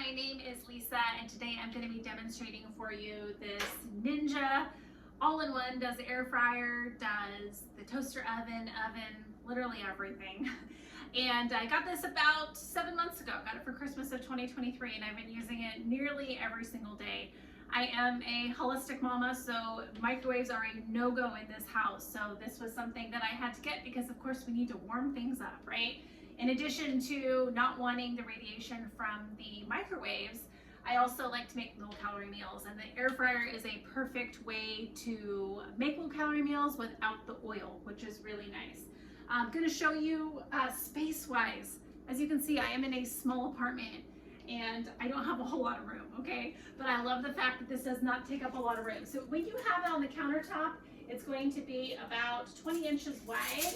my name is Lisa, and today I'm going to be demonstrating for you this Ninja all-in-one. Does the air fryer, does the toaster oven, literally everything. And I got this about 7 months ago. Got it for Christmas of 2023, and I've been using it nearly every single day. I am a holistic mama, so microwaves are a no-go in this house. So this was something that I had to get because, of course, we need to warm things up, right? In addition to not wanting the radiation from the microwaves, I also like to make low-calorie meals, and the air fryer is a perfect way to make low-calorie meals without the oil, which is really nice. I'm going to show you space-wise. As you can see, I am in a small apartment, and I don't have a whole lot of room, okay? But I love the fact that this does not take up a lot of room. So when you have it on the countertop, it's going to be about 20 inches wide,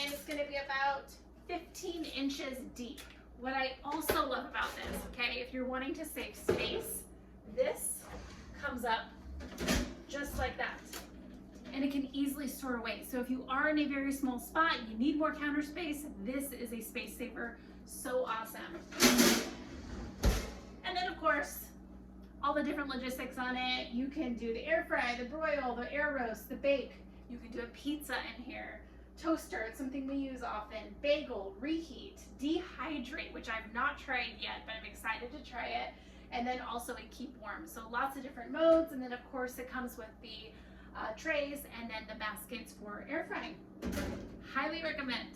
and it's going to be about 15 inches deep. What I also love about this, okay, if you're wanting to save space, this comes up just like that. And it can easily store away. So if you are in a very small spot, you need more counter space, this is a space saver. So awesome. And then of course, all the different logistics on it. You can do the air fry, the broil, the air roast, the bake. You can do a pizza in here. Toaster, it's something we use often. Bagel, reheat, dehydrate, which I've not tried yet, but I'm excited to try it. And then also a keep warm. So lots of different modes. And then of course it comes with the trays and then the baskets for air frying. Highly recommend.